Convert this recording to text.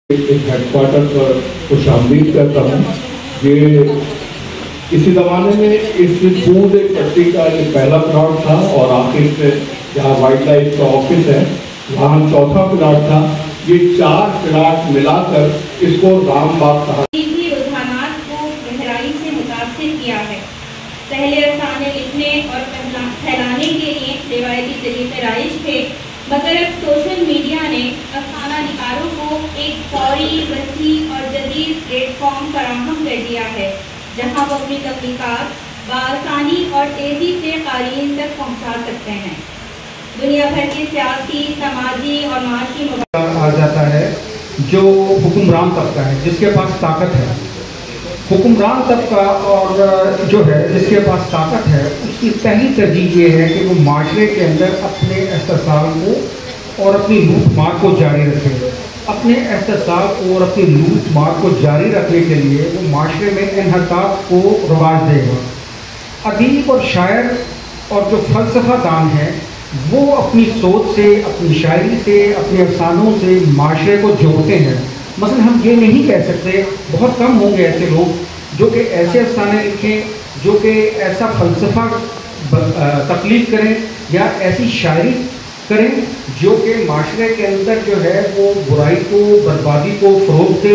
Head quarter पर खुश आमदीद करता हूँ। ये किसी ज़माने में इस पूरे पट्टी का ये पहला प्लॉट था और आखिर से जहाँ वाइल्ड लाइफ का ऑफिस है वहाँ चौथा प्लॉट था। ये 4 प्लॉट मिलाकर इसको रामबाग कहा। रुझानात को गहराई से मुतासिर किया है। पहले अफसाने लिखने और फैलाने के लिए रिवायती तरीके राइज थे, मगर अब सोशल मीडिया ने अफसाना निगारों को एक फौरी, वसी और जदीद प्लेटफॉर्म फराहम कर दिया है, जहां वो अपनी तख्लीकात बआसानी और तेज़ी से क़ारीन तक पहुंचा सकते हैं। दुनिया भर की सियासी, समाजी और माशी आ जाता है जो हुक्मरान तबका है, जिसके पास ताकत है। हुक्मरान तबका और जो है जिसके पास ताकत है, उसकी पहली तरजीह ये है कि वो माशरे के अंदर अपने एहतसाब को और अपनी लूट मार को जारी रखे। अपने एहतसाब और अपनी लूट मार को जारी रखने के लिए वो माशरे में इन्हताब को रवाज देगा। अदीब और शायर और जो फ़लसफ़ा दान है वो अपनी सोच से, अपनी शायरी से, अपने अफसानों से माशरे को जोड़ते हैं। मसलन हम ये नहीं कह सकते, बहुत कम होंगे ऐसे लोग जो कि ऐसे अफसाने लिखें, जो कि ऐसा फ़लसफ़ा तख्लीक़ करें या ऐसी शायरी करें जो कि माशरे के अंदर जो है वो बुराई को, बर्बादी को फ़रोग़ दे।